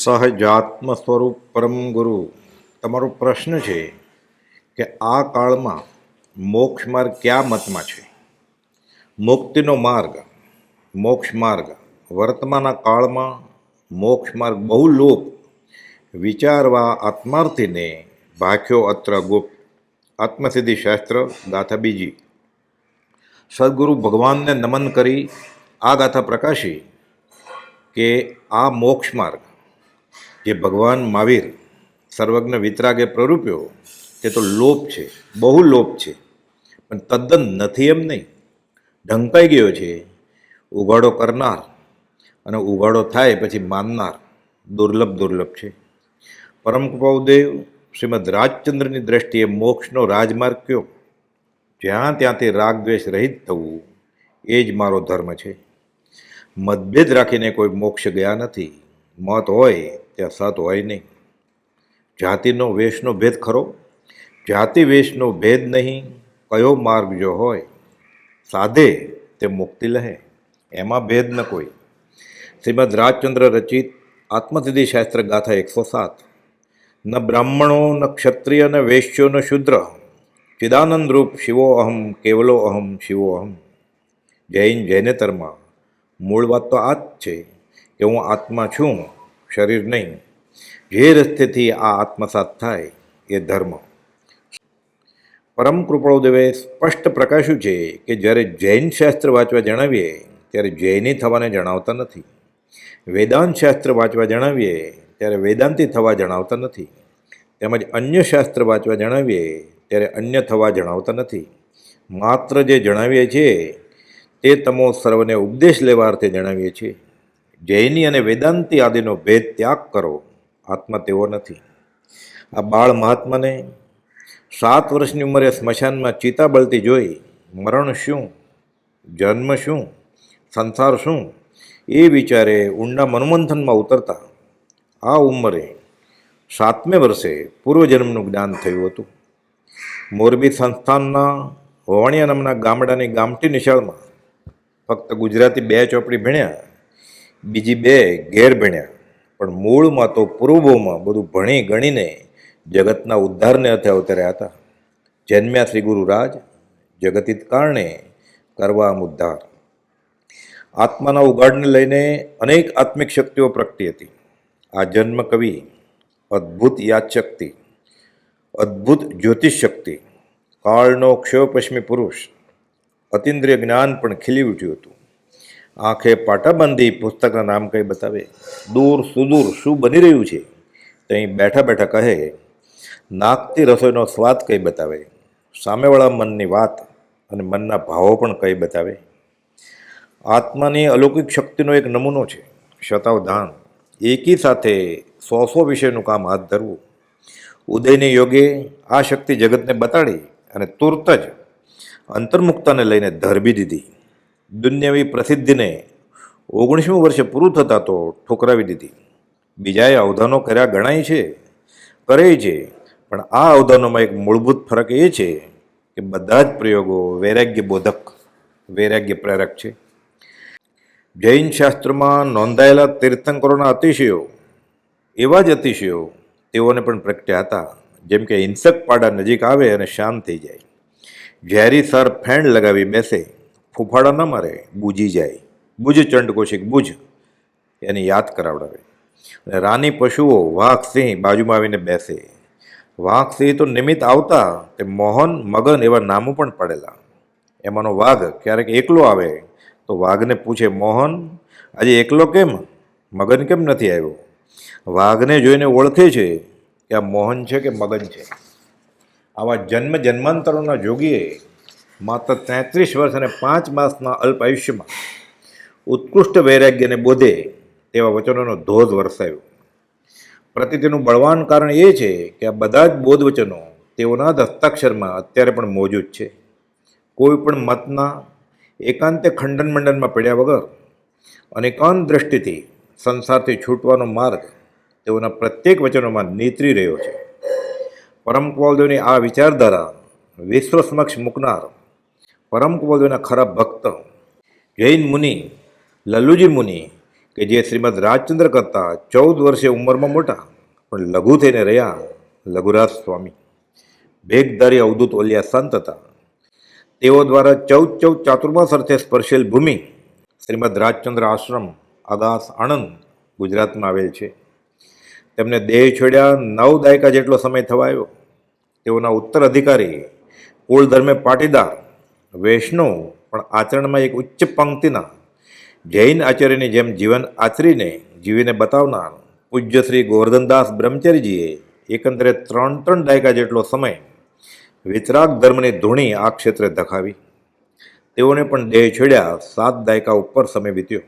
સહજાત્મ સ્વરૂપ પરમ ગુરુ, તમારો પ્રશ્ન છે કે આ કાળમાં મોક્ષ માર્ગ કયા મતમાં છે? મુક્તિનો માર્ગ, મોક્ષ માર્ગ વર્તમાના કાળમાં મોક્ષ માર્ગ બહુ લોપ વિચારવા આત્માર્થીને ભાખ્યો અત્ર ગુપ્ત. આત્મસિદ્ધિ શાસ્ત્ર ગાથા બીજી. સદગુરુ ભગવાનને નમન કરી આ ગાથા પ્રકાશી કે આ મોક્ષ માર્ગ જે ભગવાન મહાવીર સર્વજ્ઞ વિતરાગે પ્રરૂપ્યો તે તો લોપ છે, બહુ લોપ છે, પણ તદ્દન નથી એમ નહીં. ઢંકાઈ ગયો છે. ઉઘાડો કરનાર અને ઉઘાડો થાય પછી માનનાર દુર્લભ છે. પરમ કૃપાદેવ શ્રીમદ રાજચંદ્રની દ્રષ્ટિએ મોક્ષનો રાજમાર્ગ કયો? જ્યાં ત્યાંથી રાગ દ્વેષ રહિત થવું એ જ મારો ધર્મ છે. મતભેદ રાખીને કોઈ મોક્ષ ગયા નથી. મત હોય ત્યાં સત હોય નહીં. જાતિનો વેશનો ભેદ ખરો? જાતિ વેશનો ભેદ નહીં. કયો માર્ગ જો હોય સાધે તે મુક્તિ લહે, એમાં ભેદ ન કોઈ. શ્રીમદ રાજચંદ્ર રચિત આત્મસિદ્ધિ શાસ્ત્ર ગાથા 107. ન બ્રાહ્મણો ન ક્ષત્રિય ન વૈશ્યો ન શૂદ્ર, ચિદાનંદ રૂપ શિવો અહમ કેવલો અહમ શિવો અહમ. જૈનેતરમાં મૂળ વાત તો આ જ છે કે હું આત્મા છું, શરીર નહીં. જે રસ્તેથી આ આત્મસાત થાય એ ધર્મ. પરમ કૃપાળુદેવે સ્પષ્ટ પ્રકાશ્યું છે કે જ્યારે જૈન શાસ્ત્ર વાંચવા જણાવીએ ત્યારે જૈની થવાને જણાવતા નથી. વેદાંત શાસ્ત્ર વાંચવા જણાવીએ ત્યારે વેદાંતી થવા જણાવતા નથી. તેમજ અન્ય શાસ્ત્ર વાંચવા જણાવીએ ત્યારે અન્ય થવા જણાવતા નથી. માત્ર જે જણાવીએ છીએ તે તમો સર્વને ઉપદેશ લેવા અર્થે જણાવીએ છીએ. જૈની અને વેદાંતી આદિનો ભેદ ત્યાગ કરો, આત્મા તેવો નથી. આ બાળ મહાત્માને 7 વર્ષની ઉંમરે સ્મશાનમાં ચિતા બળતી જોઈ મરણ શું, જન્મ શું, સંસાર શું એ વિચારે ઊંડા મનોમંથનમાં ઉતરતા આ ઉંમરે 7મે વર્ષે પૂર્વજન્મનું જ્ઞાન થયું હતું. મોરબી સંસ્થાનના વવાણિયા નામના ગામડાની ગામઠી નિશાળમાં ફક્ત ગુજરાતી 2 ચોપડી ભણ્યા, બીજી 2 ઘેર ભણ્યા, પણ મૂળમાં તો પૂર્વભોમાં બધું ભણી ગણીને જગતના ઉદ્ધારને અર્થે અવતર્યા હતા. જન્મ્યા શ્રી ગુરુરાજ, જગતિત કારણે કરવા ઉદ્ધાર. આત્માના ઉગાડને લઈને અનેક આત્મિક શક્તિઓ પ્રગટી હતી. આ જન્મ કવિ અદ્ભુત યાદશક્તિ, અદ્ભુત જ્યોતિષ શક્તિ, કાળનો ક્ષયપશ્મી પુરુષ, અતિન્દ્રિય જ્ઞાન પણ ખીલી ઉઠ્યું હતું. આંખે પાટા બાંધી પુસ્તકના નામ કંઈ બતાવે, દૂર સુદૂર શું બની રહ્યું છે ત્યાં બેઠા બેઠા કહે, નાકથી રસોઈનો સ્વાદ કંઈ બતાવે, સામેવાળા મનની વાત અને મનના ભાવો પણ કંઈ બતાવે. આત્માની અલૌકિક શક્તિનો એક નમૂનો છે શતાવધાન. એકી સાથે 100 વિષયનું કામ હાથ ધરવું. ઉદયની યોગે આ શક્તિ જગતને બતાડી અને તુરત જ અંતર્મુક્તાને લઈને ધરબી દીધી. દુન્યવી પ્રસિદ્ધિને 19મી વર્ષે પૂરું થતાં તો ઠોકરાવી દીધી. બીજાએ અવધાનો કર્યા ગણાય છે, કરે છે, પણ આ અવધાનોમાં એક મૂળભૂત ફરક એ છે કે બધા જ પ્રયોગો વૈરાગ્ય બોધક, વૈરાગ્ય પ્રેરક છે. જૈન શાસ્ત્રમાં નોંધાયેલા તીર્થંકરોના અતિશયો એવા જ અતિશયો તેઓને પણ પ્રગટ્યા હતા. જેમ કે હિંસક પાડા નજીક આવે અને શાંત થઈ જાય. ઝેરી સર ફેણ લગાવી બેસે, ફૂફાડા ન મારે, બૂજી જાય. બુજ ચંડકોશિક બુજ એને યાદ કરાવડાવે. અને રાની પશુઓ વાઘ સિંહ બાજુમાં આવીને બેસે. વાઘ સિંહ તો નિમિત્ત આવતા તે મોહન મગન એવા નામો પણ પડેલા. એમાંનો વાઘ ક્યારેક એકલો આવે તો વાઘને પૂછે, મોહન આજે એકલો કેમ, મગન કેમ નથી આવ્યો? વાઘને જોઈને ઓળખે છે કે આ મોહન છે કે મગન છે. આવા જન્મ જન્માંતરોના જોગીએ માત્ર 33 વર્ષ અને 5 માસના અલ્પ આયુષ્યમાં ઉત્કૃષ્ટ વૈરાગ્યને બોધે તેવા વચનોનો ધોધ વરસાવ્યો. પ્રતિ તેનું બળવાન કારણ એ છે કે આ બધા જ બોધ વચનો તેઓના જ હસ્તાક્ષરમાં અત્યારે પણ મોજૂદ છે. કોઈ પણ મતના એકાંતે ખંડન મંડનમાં પડ્યા વગર અનેકાંત દ્રષ્ટિથી સંસારથી છૂટવાનો માર્ગ તેઓના પ્રત્યેક વચનોમાં નીતરી રહ્યો છે. પરમ કૃપાળુદેવની આ વિચારધારા વિશ્વ સમક્ષ મૂકનાર પરમ કૃપાળુદેવના ખરા ભક્ત જૈન મુનિ લલ્લુજી મુનિ કે જે શ્રીમદ રાજચંદ્ર કરતાં 14 વર્ષે ઉંમરમાં મોટા પણ લઘુ થઈને રહ્યા લઘુરાજ સ્વામી. ભેગધારી અવધૂત ઓલિયા સંત હતા. તેઓ દ્વારા 14 ચાતુર્માસ અર્થે સ્પર્શેલ ભૂમિ શ્રીમદ રાજચંદ્ર આશ્રમ આદાસ આણંદ ગુજરાતમાં આવેલ છે. તેમને દેહ છોડ્યા 9 દાયકા જેટલો સમય થવા આવ્યો. તેઓના ઉત્તરાધિકારી કુળ ધર્મે પાટીદાર વૈષ્ણવ પણ આચરણમાં એક ઉચ્ચ પંક્તિના જૈન આચાર્યની જેમ જીવન આચરીને જીવીને બતાવનાર પૂજ્ય શ્રી ગોવર્ધનદાસ બ્રહ્મચારીજીએ એકંદરે 3 દાયકા જેટલો સમય વિતરાગ ધર્મની ધૂણી આ ક્ષેત્રે ધખાવી. તેઓને પણ દેહ છોડ્યા 7 દાયકા ઉપર સમય વીત્યો.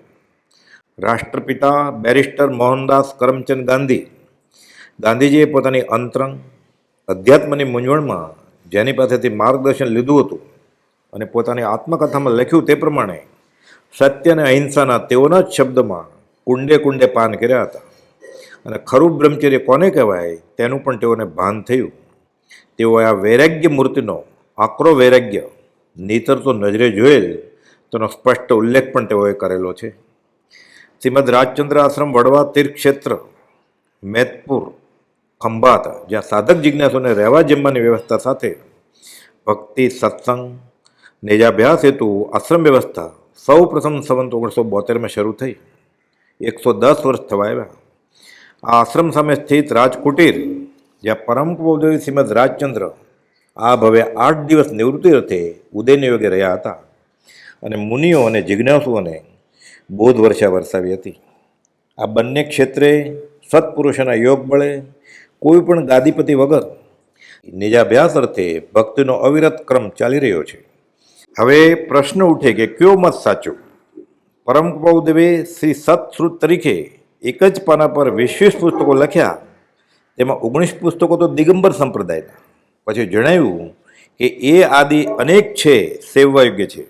રાષ્ટ્રપિતા બેરિસ્ટર મોહનદાસ કરમચંદ ગાંધીજીએ પોતાની અંતરંગ અધ્યાત્મની મૂંઝવણમાં જેની પાસેથી માર્ગદર્શન લીધું હતું અને પોતાની આત્મકથામાં લખ્યું તે પ્રમાણે સત્ય અને અહિંસાના તેઓના જ શબ્દમાં કુંડે કુંડે પાન કર્યા હતા. અને ખરું બ્રહ્મચર્ય કોને કહેવાય તેનું પણ તેઓને ભાન થયું. તેઓએ આ વૈરાગ્ય મૂર્તિનો આકરો વૈરાગ્ય નીતરતો નજરે જોયેલ તેનો સ્પષ્ટ ઉલ્લેખ પણ તેઓએ કરેલો છે. શ્રીમદ રાજચંદ્ર આશ્રમ વડવા તીર્થક્ષેત્ર મેદપુર ખંભાત, જ્યાં સાધક જિજ્ઞાસુને રહેવા જમવાની વ્યવસ્થા સાથે ભક્તિ સત્સંગ નિજાભ્યાસ હેતુ આશ્રમ વ્યવસ્થા સૌ પ્રથમ સંવત 1972માં શરૂ થઈ. 110 વર્ષ થવા આવ્યા. આ આશ્રમ સામે સ્થિત રાજકુટીર, જ્યાં પરમ કુળદેવી શ્રીમદ રાજચંદ્ર આ ભવે 8 દિવસ નિવૃત્તિ અર્થે ઉદયની યોગે રહ્યા હતા અને મુનિઓ અને જિજ્ઞાસુઓને બોધ વર્ષા વરસાવી હતી. આ બંને ક્ષેત્રે સત્પુરુષોના યોગ બળે કોઈ પણ ગાદીપતિ વગર નિજાભ્યાસ અર્થે ભક્તિનો અવિરત ક્રમ ચાલી રહ્યો છે. હવે પ્રશ્ન ઉઠે કે કયો મત સાચો? પરમ કુળદેવે શ્રી સતશ્રુત તરીકે એક જ પાના પર 20 પુસ્તકો લખ્યા. તેમાં 19 પુસ્તકો તો દિગંબર સંપ્રદાયના. પછી જણાવ્યું કે એ આદિ અનેક છે, સેવવા યોગ્ય છે,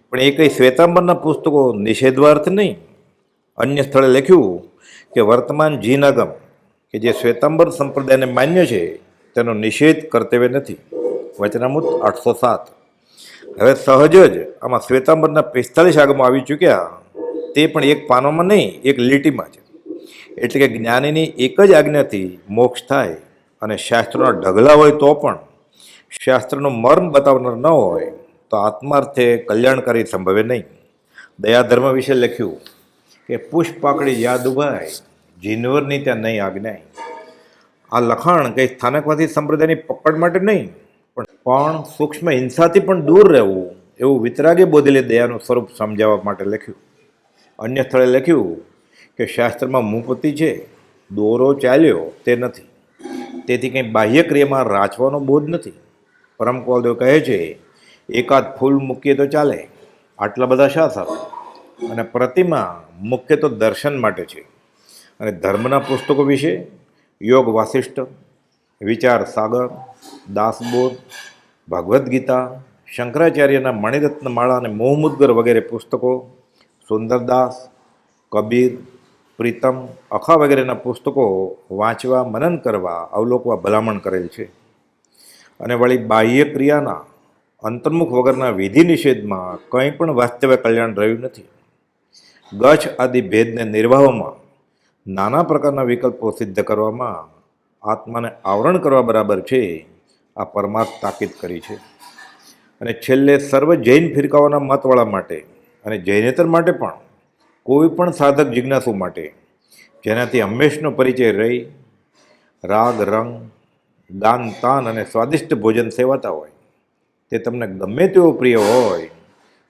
પણ એ કંઈ શ્વેતાંબરના પુસ્તકો નિષેધવાર્થ નહીં. અન્ય સ્થળે લખ્યું કે વર્તમાન જીનાગમ કે જે શ્વેતાંબર સંપ્રદાયને માન્ય છે તેનો નિષેધ કર્તવ્ય નથી. વચનામૃત 807. હવે સહજ જ આમાં શ્વેતાંબરના 45 આગમો આવી ચૂક્યા, તે પણ એક પાનામાં નહીં, એક લીટીમાં જ. એટલે કે જ્ઞાનીની એક જ આજ્ઞાથી મોક્ષ થાય અને શાસ્ત્રોના ઢગલા હોય તો પણ શાસ્ત્રનું મર્મ બતાવનાર ન હોય તો આત્માર્થે કલ્યાણકારી સંભવે નહીં. દયાધર્મ વિશે લખ્યું કે પુષ્પાકડી યાદ ઉભાય જીનવરની ત્યાં નહીં આજ્ઞાય. આ લખાણ કંઈ સ્થાનકવાદી સંપ્રદાયની પકડ માટે નહીં, પણ સૂક્ષ્મ હિંસાથી પણ દૂર રહેવું એવું વિતરાગે બોધેલી દયાનું સ્વરૂપ સમજાવવા માટે લખ્યું. અન્ય સ્થળે લખ્યું કે શાસ્ત્રમાં મુપતિ છે, દોરો ચાલ્યો તે નથી, તેથી કંઈ બાહ્ય ક્રિયામાં રાચવાનો બોધ નથી. પરમ કુળદેવ કહે છે એકાદ ફૂલ મૂકીએ તો ચાલે, આટલા બધા શા સારું? અને પ્રતિમા મુખ્ય તો દર્શન માટે છે. અને ધર્મના પુસ્તકો વિશે યોગ વાસિષ્ઠ, વિચાર સાગર, દાસબોધ, ભગવદ્ ગીતા, શંકરાચાર્યના મણિરત્ન માળા અને મોહમુદ્ગર વગેરે પુસ્તકો, સુંદરદાસ, કબીર, પ્રીતમ, અખા વગેરેના પુસ્તકો વાંચવા, મનન કરવા, અવલોકવા ભલામણ કરેલ છે. અને વળી બાહ્ય ક્રિયાના અંતર્મુખ વગરના વિધિ નિષેધમાં કંઈ પણ વાસ્તવ્ય કલ્યાણ રહ્યું નથી. ગચ્છ આદિ ભેદને નિર્વાહમાં નાના પ્રકારના વિકલ્પો સિદ્ધ કરવામાં આત્માને આવરણ કરવા બરાબર છે, આ પરમાર્થ તાકીદ કરી છે. અને છેલ્લે સર્વ જૈન ફિરકાઓના મતવાળા માટે અને જૈનેતર માટે પણ કોઈ પણ સાધક જિજ્ઞાસુ માટે જેનાથી હંમેશનો પરિચય રહી રાગ રંગ દાન તાન અને સ્વાદિષ્ટ ભોજન સેવાતા હોય, તે તમને ગમે તેવો પ્રિય હોય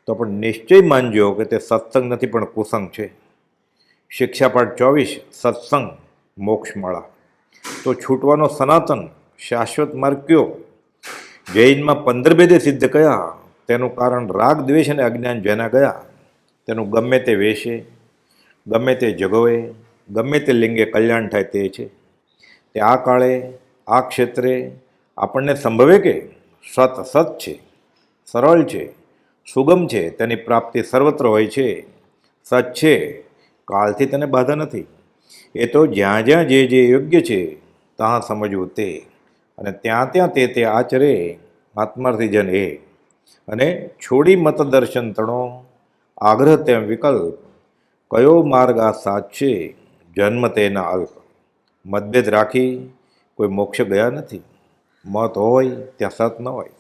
તો પણ નિશ્ચય માનજો કે તે સત્સંગ નથી પણ કુસંગ છે. શિક્ષાપાઠ 24 સત્સંગ મોક્ષમાળા. તો છૂટવાનો સનાતન શાશ્વત માર્ગ કયો? જૈનમાં 15 ભેદે સિદ્ધ કયા? તેનું કારણ રાગ દ્વેષ અને અજ્ઞાન જેના ગયા તેનું ગમે તે વેશે, ગમે તે જગોએ, ગમે તે લિંગે કલ્યાણ થાય તે છે. તે આ કાળે આ ક્ષેત્રે આપણને સંભવે કે સત સત છે, સરળ છે, સુગમ છે, તેની પ્રાપ્તિ સર્વત્ર હોય છે. સત છે, કાળથી તેને બાધા નથી. એ તો જ્યાં જ્યાં જે જે યોગ્ય છે ત્યાં સમજવું તે, અને ત્યાં ત્યાં તે આચરે આત્માર્થી જન એ. અને છોડી મત દર્શન તણો આગ્રહ તેમ વિકલ્પ કયો માર્ગ આ સાચે, જન્મ તેના અલ્પ. મતભેદ રાખી કોઈ મોક્ષ ગયા નથી. મત હોય ત્યાં સત ન હોય.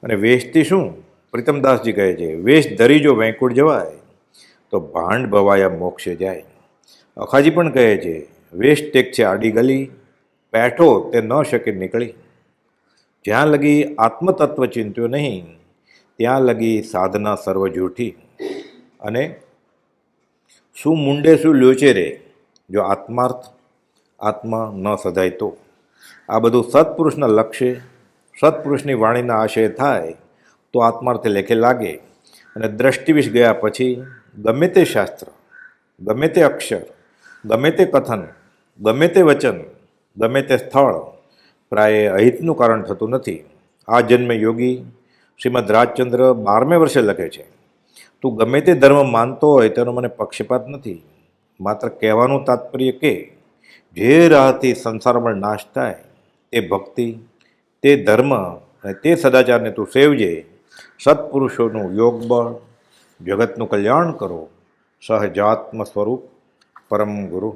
અને વેશથી શું? પ્રીતમદાસજી કહે છે, વેશ ધરી જો વૈકુંઠ જવાય, તો ભાંડ ભવાયા મોક્ષે જાય. અખાજી પણ કહે છે, વેશ ટેક છે આડી ગલી, બેઠો તે ન શકે નીકળી. જ્યાં લગી આત્મતત્વ ચિંત્યો નહીં, ત્યાં લગી સાધના સર્વ જૂઠી. અને શું મુંડે શું લ્યોચે રે, જો આત્માર્થ આત્મા ન સધાય તો. આ બધું સત્પુરુષના લક્ષ્ય, સત્પુરુષની વાણીના આશય થાય તો આત્માર્થે લેખે લાગે. અને દ્રષ્ટિવિષ ગયા પછી ગમે તે શાસ્ત્ર, ગમે તે અક્ષર, ગમે તે કથન, ગમે તે વચન, ગમે તે સ્થળ પ્રાય અહિતનું કારણ થતું નથી. આ જન્મે યોગી શ્રીમદ રાજચંદ્ર 12મે વર્ષે લખે છે, તું ગમે તે ધર્મ માનતો હોય તેનો મને પક્ષપાત નથી. માત્ર કહેવાનું તાત્પર્ય કે જે રાહથી સંસારમાં નાશ થાય તે ભક્તિ, તે ધર્મ અને તે સદાચારને તું સેવજે. સત્પુરુષોનું યોગ બળ, જગતનું કલ્યાણ કરો. સહજાત્મ સ્વરૂપ પરમ ગુરુ.